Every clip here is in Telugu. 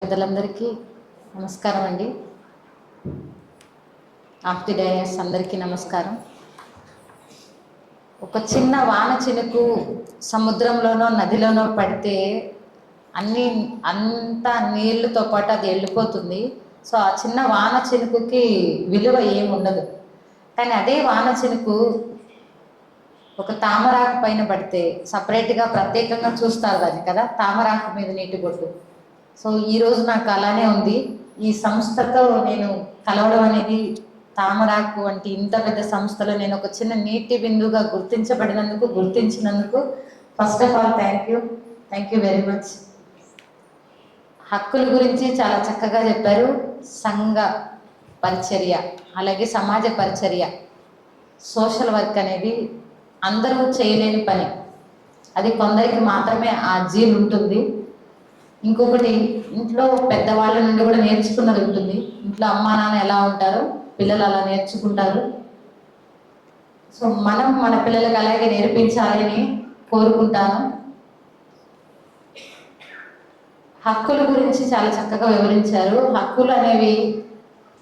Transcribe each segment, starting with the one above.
పెద్దలందరికీ నమస్కారం అండి. ఆఫ్ ది డేస్ అందరికీ నమస్కారం. ఒక చిన్న వాన చినుకు సముద్రంలోనో నదిలోనో పడితే అంతా నీళ్ళతో పాటు అది వెళ్ళిపోతుంది. సో ఆ చిన్న వాన చినుకుకి విలువ ఏముండదు. కానీ అదే వాన చినుకు ఒక తామరాకు పైన పడితే సపరేట్గా ప్రత్యేకంగా చూస్తారు దాన్ని కదా, తామరాకు మీద నీటి బొట్టు. సో ఈరోజు నాకు అలానే ఉంది. ఈ సంస్థతో నేను కలవడం అనేది, తామరాకు వంటి ఇంత పెద్ద సంస్థలో నేను ఒక చిన్న నీటి బిందువుగా గుర్తించినందుకు first of all thank you very much. హక్కుల గురించి చాలా చక్కగా చెప్పారు. సంఘ పరిచర్య, అలాగే సమాజ పరిచర్య, సోషల్ వర్క్ అనేది అందరూ చేయలేని పని. అది కొందరికి మాత్రమే ఆ జీల్ ఉంటుంది. ఇంకొకటి, ఇంట్లో పెద్దవాళ్ళ నుండి కూడా నేర్చుకున్నది ఉంటుంది. ఇంట్లో అమ్మా నాన్న ఎలా ఉంటారో పిల్లలు అలా నేర్చుకుంటారు. సో మనం మన పిల్లలకు అలాగే నేర్పించాలని కోరుకుంటాను. హక్కుల గురించి చాలా చక్కగా వివరించారు. హక్కులు అనేవి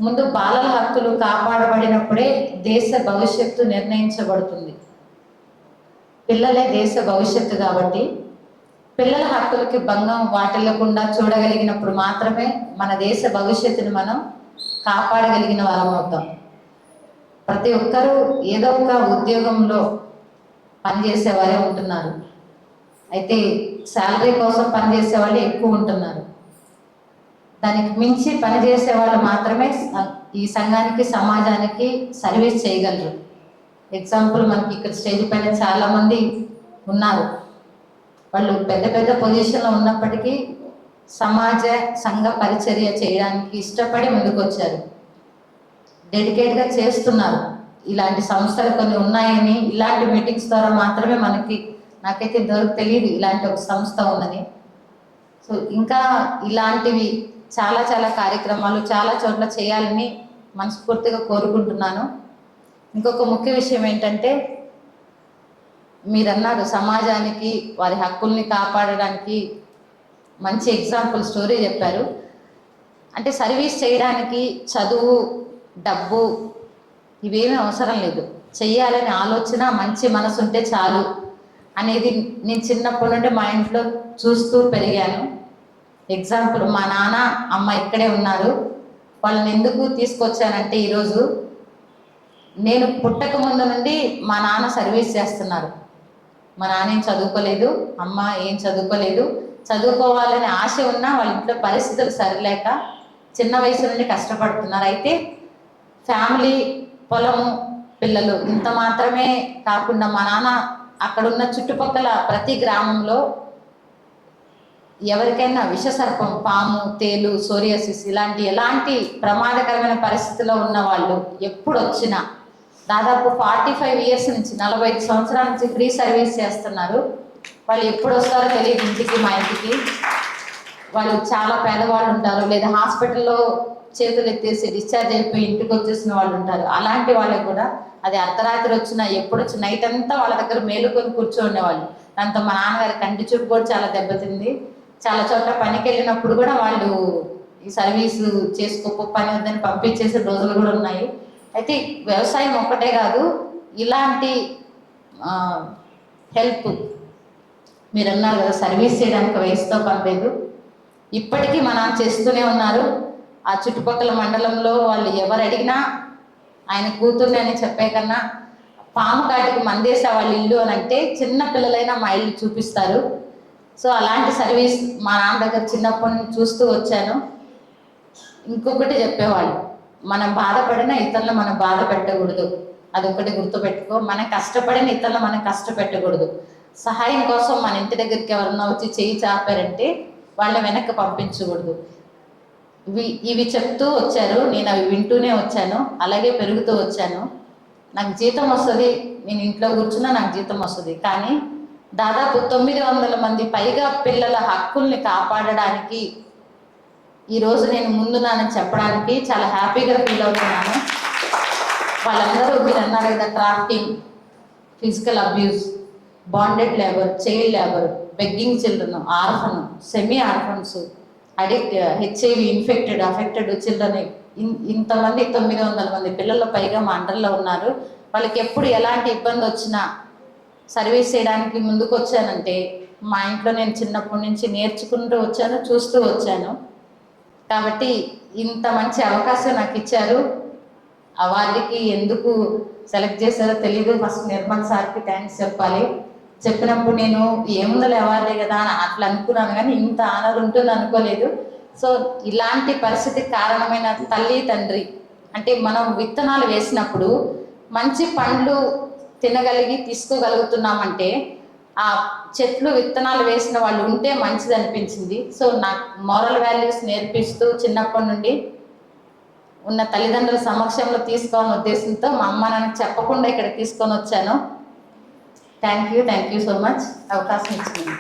ముందు బాలల హక్కులు కాపాడబడినప్పుడే దేశ భవిష్యత్తు నిర్ణయించబడుతుంది. పిల్లలే దేశ భవిష్యత్తు కాబట్టి పిల్లల హక్కులకి భంగం వాటిల్లకుండా చూడగలిగినప్పుడు మాత్రమే మన దేశ భవిష్యత్తుని మనం కాపాడగలిగిన వారం అవుతాం. ప్రతి ఒక్కరూ ఏదో ఒక ఉద్యోగంలో పనిచేసేవారే ఉంటున్నారు. అయితే శాలరీ కోసం పనిచేసే వాళ్ళు ఎక్కువ ఉంటున్నారు. దానికి మించి పనిచేసే వాళ్ళు మాత్రమే ఈ సంఘానికి, సమాజానికి సర్వీస్ చేయగలరు. ఎగ్జాంపుల్, మనకి ఇక్కడ స్టేజ్ పైన చాలామంది ఉన్నారు. వాళ్ళు పెద్ద పెద్ద పొజిషన్లో ఉన్నప్పటికీ సమాజ సంఘ పరిచర్య చేయడానికి ఇష్టపడి ముందుకు వచ్చారు, డెడికేట్గా చేస్తున్నారు. ఇలాంటి సంస్థలు కొన్ని ఉన్నాయని, ఇలాంటి మీటింగ్స్ ద్వారా మాత్రమే నాకైతే ఇంతవరకు తెలియదు ఇలాంటి ఒక సంస్థ ఉందని. సో ఇంకా ఇలాంటివి చాలా చాలా కార్యక్రమాలు చాలా చోట్ల చేయాలని మనస్ఫూర్తిగా కోరుకుంటున్నాను. ఇంకొక ముఖ్య విషయం ఏంటంటే, మీరన్నారు సమాజానికి వారి హక్కుల్ని కాపాడడానికి మంచి ఎగ్జాంపుల్ స్టోరీ చెప్పారు. అంటే సర్వీస్ చేయడానికి చదువు, డబ్బు ఇవేమీ అవసరం లేదు. చెయ్యాలనే ఆలోచన, మంచి మనసు ఉంటే చాలు అనేది నేను చిన్నప్పటి నుండి మా ఇంట్లో చూస్తూ పెరిగాను. ఎగ్జాంపుల్, మా నాన్న అమ్మ ఇక్కడే ఉన్నారు. వాళ్ళని ఎందుకు తీసుకొచ్చానంటే, ఈరోజు నేను పుట్టక ముందు నుండి మా నాన్న సర్వీస్ చేస్తున్నారు. మా నాన్న ఏం చదువుకోలేదు, అమ్మ ఏం చదువుకోలేదు. చదువుకోవాలని ఆశ ఉన్నా వాళ్ళ ఇంట్లో పరిస్థితులు సరిలేక చిన్న వయసు నుండి కష్టపడుతున్నారు. అయితే ఫ్యామిలీ, పొలము, పిల్లలు ఇంత మాత్రమే కాకుండా మా నాన్న అక్కడున్న చుట్టుపక్కల ప్రతి గ్రామంలో ఎవరికైనా విషసర్పం, పాము, తేలు, సోరియాసిస్ ఎలాంటి ప్రమాదకరమైన పరిస్థితిలో ఉన్న వాళ్ళు ఎప్పుడు వచ్చినా దాదాపు 45 ఇయర్స్ నుంచి 45 సంవత్సరాల నుంచి ఫ్రీ సర్వీస్ చేస్తున్నారు. వాళ్ళు ఎప్పుడు వస్తారో తెలియదు ఇంటికి, మా ఇంటికి. వాళ్ళు చాలా పేదవాళ్ళు ఉంటారు, లేదా హాస్పిటల్లో చేతులు ఎత్తేసి డిశ్చార్జ్ అయిపోయి ఇంటికి వచ్చేసిన వాళ్ళు ఉంటారు. అలాంటి వాళ్ళకి కూడా అది అర్ధరాత్రి వచ్చినా, ఎప్పుడు వచ్చి నైట్ అంతా వాళ్ళ దగ్గర మేలుకొని కూర్చోండేవాళ్ళు. దాంతో మా నాన్నగారి కంటి చూపు కూడా చాలా దెబ్బతింది. చాలా చోట్ల పనికి వెళ్ళినప్పుడు కూడా వాళ్ళు ఈ సర్వీసు చేసుకోక పని వద్దని పంపించేసే రోజులు కూడా ఉన్నాయి. అయితే వ్యవసాయం ఒక్కటే కాదు, ఇలాంటి హెల్ప్ మీరు అన్నారు కదా, సర్వీస్ చేయడానికి వయసుతో పని లేదు. ఇప్పటికీ మనం చేస్తూనే ఉన్నారు. ఆ చుట్టుపక్కల మండలంలో వాళ్ళు ఎవరు అడిగినా ఆయన కూతుర్ని అని చెప్పే కన్నా, పాము కాటికి మందేసా వాళ్ళ ఇల్లు అని అంటే చిన్న పిల్లలైనా మా ఇల్లు చూపిస్తారు. సో అలాంటి సర్వీస్ మా నాన్న దగ్గర చిన్నప్పటి నుంచి చూస్తూ వచ్చాను. ఇంకొకటి చెప్పేవాళ్ళు, మనం బాధపడిన ఇతరులను మనం బాధ పెట్టకూడదు. అదొకటి గుర్తుపెట్టుకో. మనం కష్టపడిన ఇతరులను మనం కష్టపెట్టకూడదు. సహాయం కోసం మన ఇంటి దగ్గరికి ఎవరన్నా వచ్చి చేయి చాపారంటే వాళ్ళని వెనక్కి పంపించకూడదు. ఇవి చెప్తూ వచ్చారు. నేను అవి వింటూనే వచ్చాను, అలాగే పెరుగుతూ వచ్చాను. నాకు జీతం వస్తుంది, నేను ఇంట్లో కూర్చున్నా నాకు జీతం వస్తుంది. కానీ దాదాపు 900 మంది పైగా పిల్లల హక్కుల్ని కాపాడడానికి ఈరోజు నేను ముందున్నానని చెప్పడానికి చాలా హ్యాపీగా ఫీల్ అవుతున్నాను. వాళ్ళందరూ మీరు అన్నారు కదా, trafficking, physical abuse, bonded labour, child labour, begging children, orphan, semi orphans, HIV affected children ఇంతమంది 900 మంది పిల్లల పైగా మా అండర్లో ఉన్నారు. వాళ్ళకి ఎప్పుడు ఎలాంటి ఇబ్బంది వచ్చినా సర్వీస్ చేయడానికి ముందుకు వచ్చానంటే మా ఇంట్లో నేను చిన్నప్పటి నుంచి నేర్చుకుంటూ వచ్చాను, చూస్తూ వచ్చాను. కాబట్టి ఇంత మంచి అవకాశం నాకు ఇచ్చారు. అవార్డుకి ఎందుకు సెలెక్ట్ చేశారో తెలియదు. ఫస్ట్ నిర్మల్ సార్కి థ్యాంక్స్ చెప్పాలి. చెప్పినప్పుడు నేను ఏముందలే అవార్డే కదా అని అట్లా అనుకున్నాను, కానీ ఇంత ఆనర్ ఉంటుంది అనుకోలేదు. సో ఇలాంటి పరిస్థితికి కారణమైన తల్లి తండ్రి, అంటే మనం విత్తనాలు వేసినప్పుడు మంచి పండ్లు తినగలిగి తీసుకోగలుగుతున్నామంటే ఆ చెట్లు విత్తనాలు వేసిన వాళ్ళు ఉంటే మంచిది అనిపించింది. సో నాకు మోరల్ వాల్యూస్ నేర్పిస్తూ చిన్నప్పటి నుండి ఉన్న తల్లిదండ్రుల సమక్షంలో తీసుకోవాలనే ఉద్దేశంతో మా అమ్మ నాన్నకి చెప్పకుండా ఇక్కడ తీసుకొని వచ్చాను. థ్యాంక్ యూ సో మచ్ అవకాశం ఇచ్చింది.